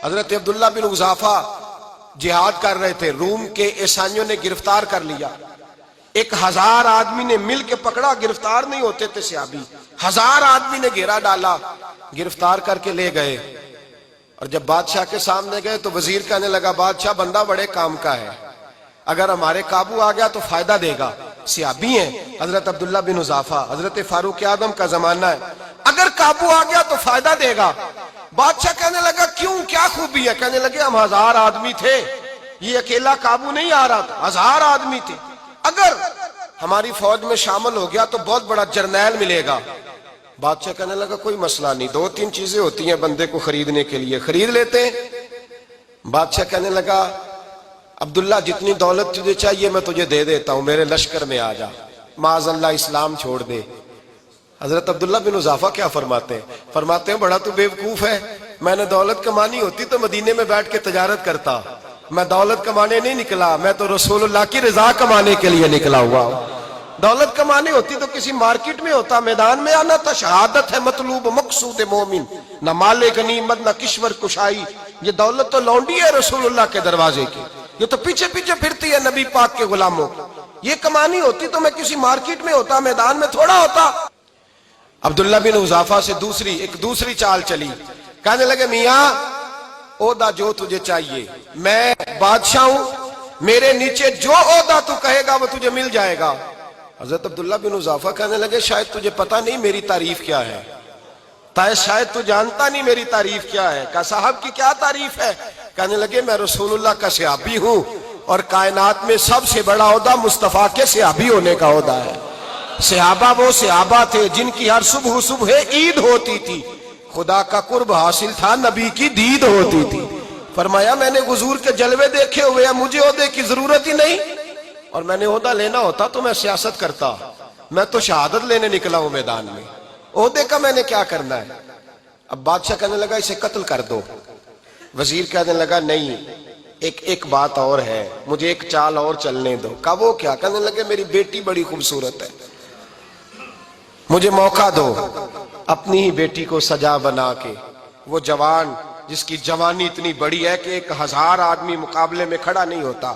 حضرت عبداللہ بن حذافہ جہاد کر رہے تھے، روم کے عیسائیوں نے گرفتار کر لیا، 1000 آدمی نے مل کے پکڑا، گرفتار نہیں ہوتے تھے صحابی، 1000 آدمی نے گھیرا ڈالا، گرفتار کر کے لے گئے۔ اور جب بادشاہ کے سامنے گئے تو وزیر کہنے لگا بادشاہ بندہ بڑے کام کا ہے، اگر ہمارے قابو آ گیا تو فائدہ دے گا، صحابی ہیں حضرت عبداللہ بن حذافہ، حضرت فاروق اعظم کا زمانہ ہے، اگر قابو آ گیا تو فائدہ دے گا۔ بادشاہ کہنے لگا کیوں، کیا خوبی ہے؟ کہنے لگے ہم 1000 آدمی تھے، یہ اکیلا قابو نہیں آ رہا تھا، 1000 آدمی تھے، اگر ہماری فوج میں شامل ہو گیا تو بہت بڑا جرنیل ملے گا۔ بادشاہ کہنے لگا کوئی مسئلہ نہیں، 2-3 چیزیں ہوتی ہیں بندے کو خریدنے کے لیے، خرید لیتے ہیں۔ بادشاہ کہنے لگا عبداللہ جتنی دولت تجھے چاہیے میں تجھے دے دیتا ہوں، میرے لشکر میں آ جا، معاذ اللہ اسلام چھوڑ دے۔ حضرت عبداللہ بن حذافہ کیا فرماتے ہیں؟ فرماتے ہیں بڑا تو بیوقوف ہے، میں نے دولت کمانی ہوتی تو مدینے میں بیٹھ کے تجارت کرتا، میں دولت کمانے نہیں نکلا، میں تو رسول اللہ کی رضا کمانے کے لیے نکلا ہوا ہوں۔ دولت کمانی ہوتی تو کسی مارکیٹ میں ہوتا، میدان میں آنا تھا، شہادت ہے مطلوب مقصود مومن، نہ مال غنیمت نہ کشور کشائی، یہ دولت تو لونڈی ہے رسول اللہ کے دروازے کی، یہ تو پیچھے پیچھے پھرتی ہے نبی پاک کے غلاموں، یہ کمانی ہوتی تو میں کسی مارکیٹ میں ہوتا، میدان میں تھوڑا ہوتا۔ عبداللہ بن حذافہ سے دوسری چال چلی، کہنے لگے میاں عہدہ جو تجھے چاہیے، میں بادشاہ ہوں، میرے نیچے جو عہدہ تو کہے گا وہ تجھے مل جائے گا۔ حضرت عبداللہ بن حذافہ کہنے لگے شاید تجھے پتہ نہیں میری تعریف کیا ہے، شاید تو جانتا نہیں میری تعریف کیا ہے۔ کہا صاحب کی کیا تعریف ہے؟ کہنے لگے میں رسول اللہ کا صحابی ہوں، اور کائنات میں سب سے بڑا عہدہ مصطفیٰ کے صحابی ہونے کا عہدہ ہے۔ صحابہ وہ صحابہ تھے جن کی ہر صبح عید ہوتی تھی، خدا کا قرب حاصل تھا، نبی کی دید ہوتی تھی۔ فرمایا میں نے حضور کے جلوے دیکھے ہوئے ہیں، مجھے عہدے کی ضرورت ہی نہیں، اور میں نے عہدہ لینا ہوتا تو میں سیاست کرتا، میں تو شہادت لینے نکلا ہوں میدان میں، عہدے کا میں نے کیا کرنا ہے؟ اب بادشاہ کہنے لگا اسے قتل کر دو۔ وزیر کہنے لگا نہیں، ایک بات اور ہے، مجھے ایک چال اور چلنے دو۔ کہا وہ کیا؟ کہنے لگے میری بیٹی بڑی خوبصورت ہے، مجھے موقع دو، اپنی ہی بیٹی کو سجا بنا کے، وہ جوان جس کی جوانی اتنی بڑی ہے کہ 1000 آدمی مقابلے میں کھڑا نہیں ہوتا،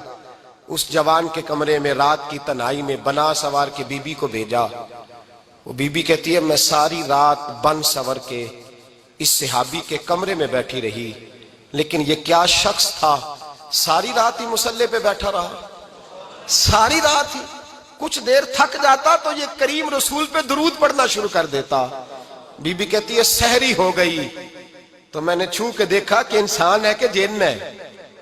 اس جوان کے کمرے میں رات کی تنہائی میں بنا سوار کے بی بی کو بھیجا۔ وہ بی بی کہتی ہے میں ساری رات بن سور کے اس صحابی کے کمرے میں بیٹھی رہی، لیکن یہ کیا شخص تھا، ساری رات ہی مصلے پہ بیٹھا رہا، ساری رات ہی، کچھ دیر تھک جاتا تو یہ کریم رسول پہ درود پڑھنا شروع کر دیتا۔ بی بی کہتی ہے سحری ہو گئی تو میں نے چھو کے دیکھا کہ انسان ہے کہ جن ہے،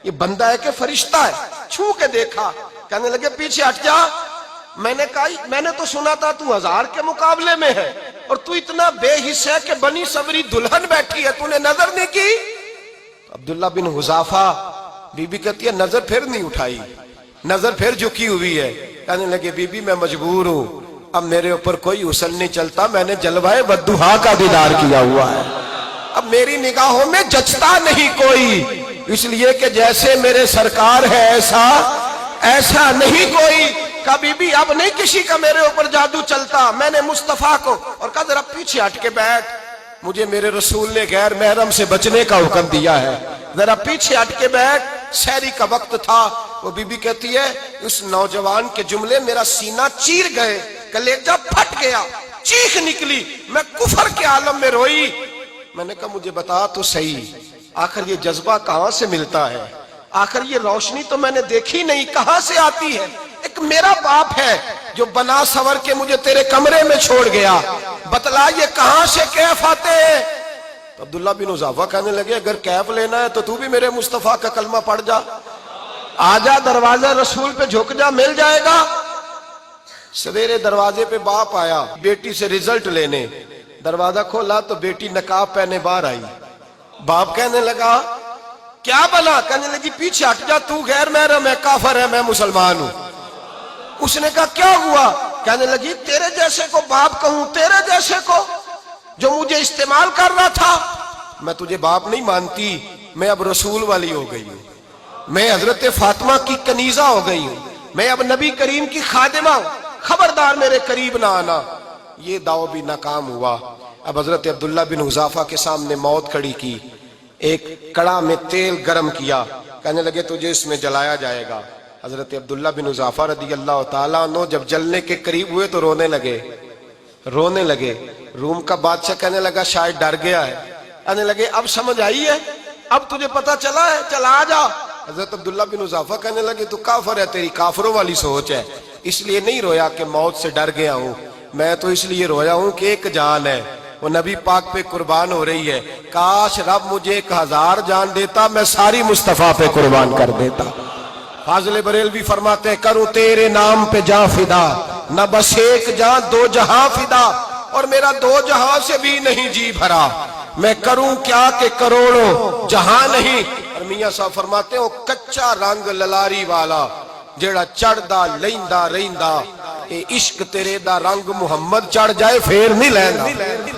یہ بندہ ہے کہ فرشتہ ہے، چھو کے دیکھا۔ کہنے لگے پیچھے ہٹ جا۔ میں نے کہا میں نے تو سنا تھا تو 1000 کے مقابلے میں ہے، اور تو اتنا بے حس ہے کہ بنی سوری دلہن بیٹھی ہے، تو نے نظر نہیں کی؟ عبداللہ بن حذافہ، بی بی کہتی ہے نظر پھر نہیں اٹھائی، نظر پھر جھکی ہوئی ہے۔ کہنے لگے بی بی میں مجبور ہوں، اب میرے اوپر کوئی حسن نہیں چلتا، میں نے جلوہ بدوحا کا دیدار کیا ہوا ہے، اب میری نگاہوں میں جچتا نہیں کوئی، اس لیے کہ جیسے میرے سرکار ہے ایسا نہیں کوئی۔ کہا بی بی اب نہیں کسی کا میرے اوپر جادو چلتا، میں نے مصطفیٰ کو، اور کہا ذرا پیچھے ہٹ کے بیٹھ، مجھے میرے رسول نے غیر محرم سے بچنے کا حکم دیا ہے، ذرا پیچھے ہٹ کے بیٹھ۔ سحری کا وقت تھا، وہ بی بی کہتی ہے اس نوجوان کے جملے میرا سینہ چیر گئے، کلیجہ پھٹ گیا، چیخ نکلی، میں کفر کے عالم میں روئی۔ میں نے کہا مجھے بتا تو صحیح، آخر یہ جذبہ کہاں سے ملتا ہے، آخر یہ روشنی تو میں نے دیکھی نہیں، کہاں سے آتی ہے؟ ایک میرا باپ ہے جو بنا سور کے مجھے تیرے کمرے میں چھوڑ گیا، بتلا یہ کہاں سے کیف آتے ہیں؟ عبداللہ بن حذافہ کہنے لگے اگر کیف لینا ہے تو بھی میرے مصطفیٰ کا کلمہ پڑھ جا، آجا دروازہ رسول پہ جھک جا، مل جائے گا۔ سویرے دروازے پہ باپ آیا بیٹی سے رزلٹ لینے، دروازہ کھولا تو بیٹی نقاب پہنے باہر آئی۔ باپ کہنے لگا کیا بنا؟ کہنے لگی پیچھے ہٹ جا، تو غیر محرم ہے، کافر ہے، میں مسلمان ہوں۔ اس نے کہا کیا ہوا؟ کہنے لگی تیرے جیسے کو باپ کہوں، تیرے جیسے کو جو مجھے استعمال کر رہا تھا، میں تجھے باپ نہیں مانتی، میں اب رسول والی ہو گئی ہوں، میں حضرت فاطمہ کی کنیزہ ہو گئی ہوں، میں اب نبی کریم کی خادمہ ہوں، خبردار میرے قریب نہ آنا۔ یہ دعوی بھی ناکام ہوا۔ اب حضرت عبداللہ بن حذافہ کے سامنے موت کھڑی کی، ایک کڑا میں تیل گرم کیا، کہنے لگے تجھے اس میں جلایا جائے گا۔ حضرت عبداللہ بن حذافہ رضی اللہ تعالیٰ عنہ جب جلنے کے قریب ہوئے تو رونے لگے۔ روم کا بادشاہ کہنے لگا شاید ڈر گیا ہے، کہنے لگے اب سمجھ آئی ہے، اب تجھے پتا چلا ہے، چلا آ جا۔ حضرت عبداللہ بن حذافہ کہنے لگے تو کافر ہے، تیری کافروں والی سوچ ہے، اس لیے نہیں رویا کہ موت سے ڈر گیا ہوں، میں تو اس لیے رویا ہوں کہ ایک جان ہے، وہ نبی پاک پہ قربان ہو رہی ہے، کاش رب مجھے 1000 جان دیتا، میں ساری مصطفیٰ پہ قربان کر دیتا۔ فاضل بریلوی فرماتے ہیں کروں تیرے نام پہ جاں فدا، نہ بس ایک جاں 2 جہاں فدا، اور میرا 2 جہاں سے بھی نہیں جی بھرا، میں کروں کیا کہ کروڑوں جہاں نہیں۔ اور میاں صاحب فرماتے ہیں وہ کچا رنگ للاری والا جیڑا چڑھدا لیندا رہندا، اے عشق تیرے دا رنگ محمد چڑھ جائے پھر نہیں لیندا۔